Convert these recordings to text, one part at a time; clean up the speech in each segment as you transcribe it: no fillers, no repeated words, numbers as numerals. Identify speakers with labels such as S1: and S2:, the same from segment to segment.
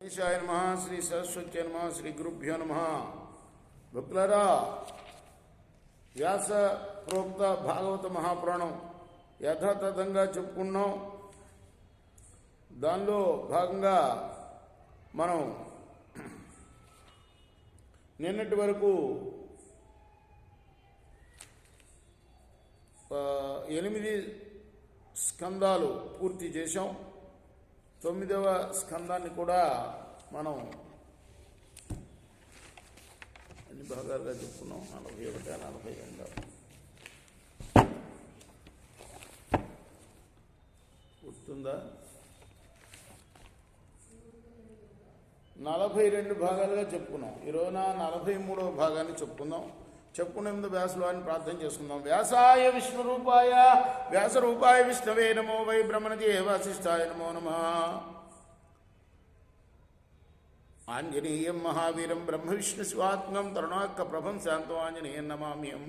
S1: శ్రీశాయ నమ శ్రీ సరస్వతి నమ శ్రీ గురుభ్యో నమ. భక్తులారా, వ్యాస ప్రోక్త భాగవత మహాపురాణం యథాతథంగా చెప్పుకున్నాం. దానిలో భాగంగా మనం నిన్నటి వరకు 8 స్కందాలు పూర్తి చేశాం. 9వ స్కందాన్ని కూడా మనం అన్ని భాగాలుగా చెప్పుకున్నాం. 41, 42 గుర్తుందా? 42 భాగాలుగా చెప్పుకున్నాం. ఈరోజున 43వ భాగాన్ని చెప్పుకుందాం. చెప్పుకునే ముందు వ్యాసవారిని ప్రార్థన చేసుకుందాం. వ్యాసాయ విష్ణురూపాయ వ్యాసరూపాయ విష్ణవే నమో వై బ్రహ్మణజే వాసిష్ఠాయ నమో నమ. ఆంజనేయం మహావీరం బ్రహ్మ విష్ణు శివాత్మం తరుణాక్క ప్రభం శాంతం ఆంజనేయం నమామ్యం.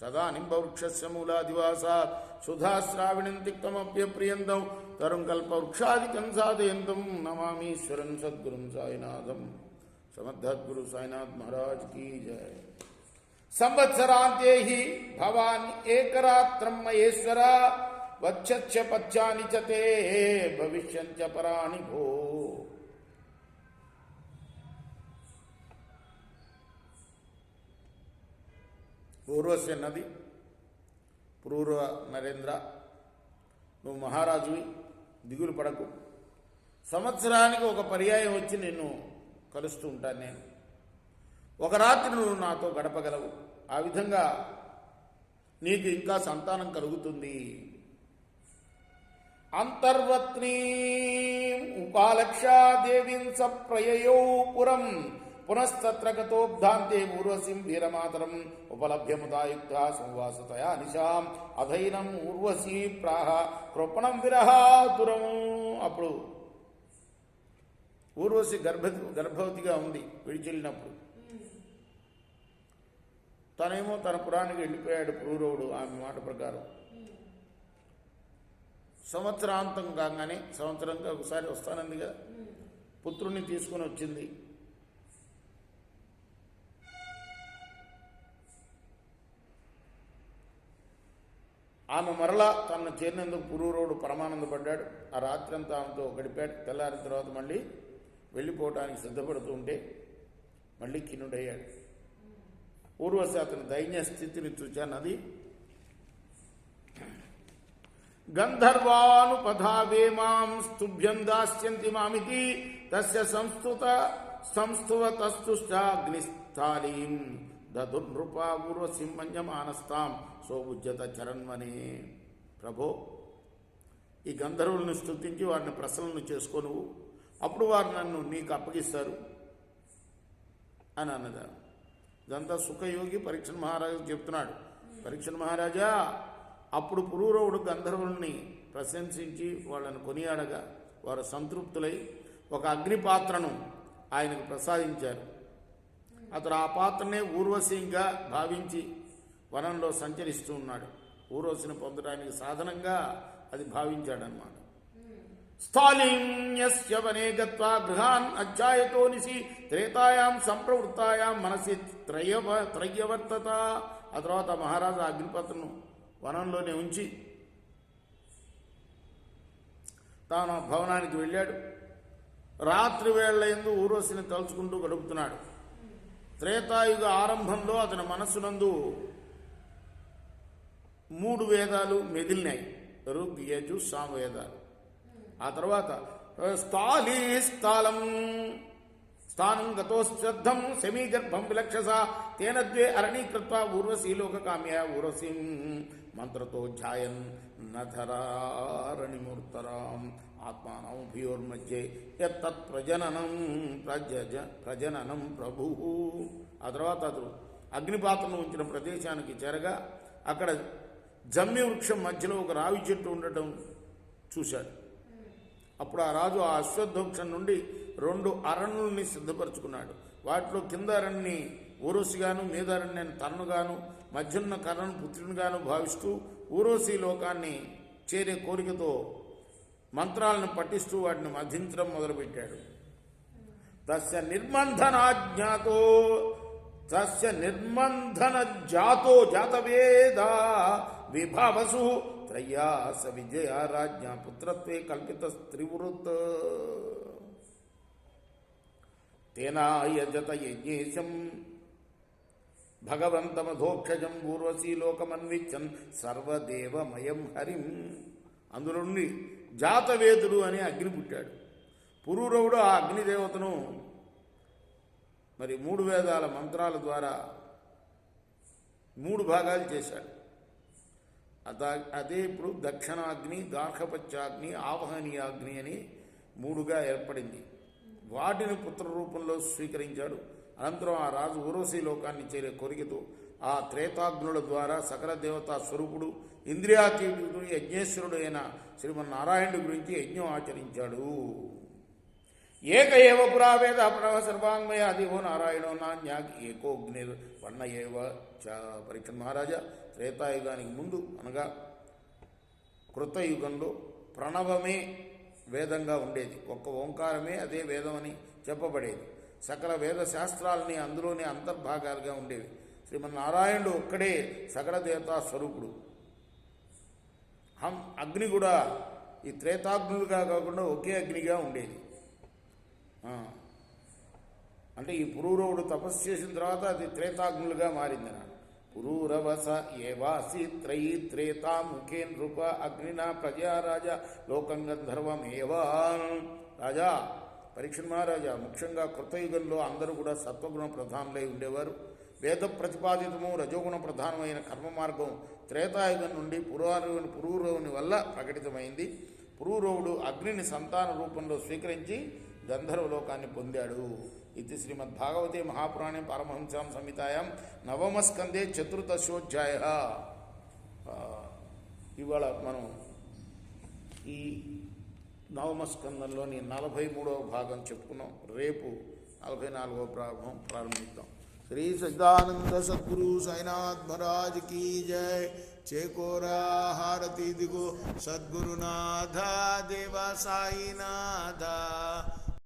S1: సదా నింబవృక్షస్య మూలాదివాసాత్ సుధాశ్రావిణం తిక్తమప్యప్రియంతం తరుం కల్పవృక్షాదికం సాధయంతం నమామీశ్వరం సద్గురుం సాయినాథం. సమర్థద్గురు సాయినాథ్ మహారాజ్ కీ జయ. సంవత్సరాంతే హి భవాన్ ఏకరాత్రం మహేశ్వర వచ్చచ్చ పచ్చాని చ తే భవిష్యంచ పరాణి భో. పూర్వస్య నది పూర్వ నరేంద్ర, నువ్వు మహారాజువి, దిగులు పడకు. సంవత్సరానికి ఒక పర్యాయం వచ్చి నిన్ను కలుస్తూ ఉంటాను నేను. ఒక రాత్రి నువ్వు నాతో గడపగలవు. ఆ విధంగా నీకు ఇంకా సంతానం కలుగుతుంది. అంతర్వత్నీ ఉపాలక్ష్యాదేవీం సప్రయయౌ పురం పునస్తత్ర గతోబ్ధాంతే ఊర్వశీం వీరమాతరం ఉపలభ్యముదాయుక్త సంవాసతయా నిశాం అధైనం ఊర్వశీ ప్రాహ కృపణం విరహాతురం. అప్పుడు ఊర్వశి గర్భవతిగా ఉంది. విడిచెళ్ళినప్పుడు తనేమో తన పురానికి వెళ్ళిపోయాడు పురూరవుడు. ఆమె మాట ప్రకారం సంవత్సరాంతం కాగానే, సంవత్సరంగా ఒకసారి వస్తానంది కదా, పుత్రుణ్ణి తీసుకుని వచ్చింది. ఆమె మరలా తనను చేరినందుకు పురూరవుడు పరమానందపడ్డాడు. ఆ రాత్రి అంతా ఆమెతో గడిపాడు. తెల్లారిన తర్వాత మళ్ళీ వెళ్ళిపోవటానికి సిద్ధపడుతూ ఉంటే మళ్ళీ ఖిన్నుడయ్యాడు. ఊర్వశి అతని దైన్య స్థితిని చూచానది. గంధర్వానుపధావేమాం స్తుభ్యం దాస్యంతి మామితి తస్య సంస్తువతస్తుష్టాగ్నిస్థాళీం దదుర్నృపా ఊర్వశీం మన్యమానస్తాం సోబుజ్యత చరణ్వనే. ప్రభో, ఈ గంధర్వులను స్తుతించి వారిని ప్రసన్నం చేసుకో నువ్వు, అప్పుడు వారు నన్ను నీకు అప్పగిస్తారు అని అన్నదా. ఇదంతా సుఖయోగి పరీక్షణ మహారాజు చెప్తున్నాడు. పరీక్షణ మహారాజా, అప్పుడు పురూరవుడు గంధర్వుల్ని ప్రశంసించి వాళ్ళని కొనియాడగా వారు సంతృప్తులై ఒక అగ్నిపాత్రను ఆయనకు ప్రసాదించారు. అతడు ఆ పాత్రనే ఊర్వశీగా భావించి వనంలో సంచరిస్తూ ఉన్నాడు. ఊర్వశిని పొందడానికి సాధనంగా అది భావించాడనమాట. స్థాళీన్యస్య వనే గత్వా గృహాన్ అధ్యాయతో నిశి త్రేతాయాం సంప్రవృత్తాయాం మనసి త్రయ్యవర్తత. ఆ తర్వాత మహారాజు అగ్నిపత్రను వనంలోనే ఉంచి తాను భవనానికి వెళ్ళాడు. రాత్రి వేళ్ల యందు ఊర్వశిని తలుచుకుంటూ గడుపుతున్నాడు. త్రేతాయుగ ఆరంభంలో అతని మనస్సునందు 3 వేదాలు మెదిలినాయి. ఋగ్, యజు, సామ వేదాలు. ఆ తర్వాత స్థానం గతోశ్రద్ధం శమీగర్భం విలక్షస తేన ద్వే అరణీకృత్వ ఊర్వశీలోకామ్య ఊర్వశీం మంత్రతో ధ్యాయన్ నధరారణిమూర్తరాం ఆత్మానం భూయోర్మధ్యే యత్తత్ ప్రజననం ప్రభు. ఆ తర్వాత అతడు అగ్నిపాత్రను ఉంచిన ప్రదేశానికి చేరగా అక్కడ జమ్మి వృక్షం మధ్యలో ఒక రావి చెట్టు ఉండటం చూశాడు. అప్పుడు ఆ రాజు ఆ అశ్వత్థవృక్షం నుండి 2 అరణుల్ని సిద్ధపరచుకున్నాడు. వాటిలో కింద అరణ్ణి ఊర్వశిగాను, మీద అరణ్యాన్ని తన్నుగాను, మధ్యన్న కర్ణను పుత్రునిగాను భావిస్తూ ఊర్వశీ లోకాన్ని చేరే కోరికతో మంత్రాలను పఠిస్తూ వాటిని మధించడం మొదలుపెట్టాడు. తస్య నిర్బంధనజాతో జాతవేద విభావసు త్రయ్యా స విజయ రాజ్ఞ పుత్రత్వే కల్పిత స్త్రీవృత్ తేనాయజత యజ్ఞేశం భగవంతమధోక్షజం ఊర్వశీ లోకమన్విచ్చన్ సర్వదేవమయం హరిం. అందులో నుండి జాతవేదుడు అనే అగ్ని పుట్టాడు. పురూరవుడు ఆ అగ్నిదేవతను మరి 3 వేదాల మంత్రాల ద్వారా 3 భాగాలు చేశాడు. అదే ఇప్పుడు దక్షిణాగ్ని, గార్హపత్యాగ్ని, ఆవహనీయాగ్ని అని 3గా ఏర్పడింది. వాటిని పుత్ర రూపంలో స్వీకరించాడు. అనంతరం ఆ రాజు ఊర్వశీ లోకాన్ని చేరే కోరికతో ఆ త్రేతాగ్నుల ద్వారా సకల దేవతా స్వరూపుడు ఇంద్రియాతీతుడు యజ్ఞేశ్వరుడు అయిన శ్రీమన్నారాయణుడి గురించి యజ్ఞం ఆచరించాడు. ఏక ఏవ పురావేద ప్రణవ సర్వాంగమయ అదివో నారాయణో నాన్యాగ్ ఏకోగ్నిర్ వర్ణ ఏవ చ. పరీక్ష మహారాజా, త్రేతాయుగానికి ముందు అనగా కృతయుగంలో ప్రణవమే వేదంగా ఉండేది. ఒక్క ఓంకారమే అదే వేదం అని చెప్పబడేది. సకల వేద శాస్త్రాలని అందులోనే అంతర్భాగాలుగా ఉండేవి. శ్రీమన్నారాయణుడు ఒక్కడే సకల దేవతా స్వరూపుడు. అగ్ని కూడా ఈ త్రేతాగ్నులుగా కాకుండా ఒకే అగ్నిగా ఉండేది. అంటే ఈ పురూరవుడు తపస్సు చేసిన తర్వాత అది త్రేతాగ్నులుగా మారింది. పురూరవస ఏవాసి త్రయీ త్రేతా ముఖే నృప అగ్నినా ప్రజారాజ లోకం గంధర్వమేవా. రాజా, పరీక్ష మహారాజా, ముఖ్యంగా కృతయుగంలో అందరూ కూడా సత్వగుణ ప్రధానులై ఉండేవారు. వేద ప్రతిపాదితము రజోగుణ ప్రధానమైన కర్మ మార్గం త్రేతాయుగం నుండి పురూరవుని వల్ల ప్రకటితమైంది. పురూరవుడు అగ్నిని సంతాన రూపంలో స్వీకరించి గంధర్వలోకాన్ని పొందాడు. ఇది శ్రీమద్భాగవతే మహాపురాణే పారమహంస్యాం సంహితాయాం నవమస్కందే చతుర్దశోధ్యాయ. ఇవాళ మనం ఈ నవమస్కందంలోని 43వ భాగం చెప్పుకున్నాం. రేపు 44వ భాగం ప్రారంభిద్దాం. శ్రీ సచ్చిదానంద సద్గురు సాయినాథ్ మహారాజ్ की जय. चेकोरा हारती दिगो सद्गुरुनाथ देवा साईनाथ.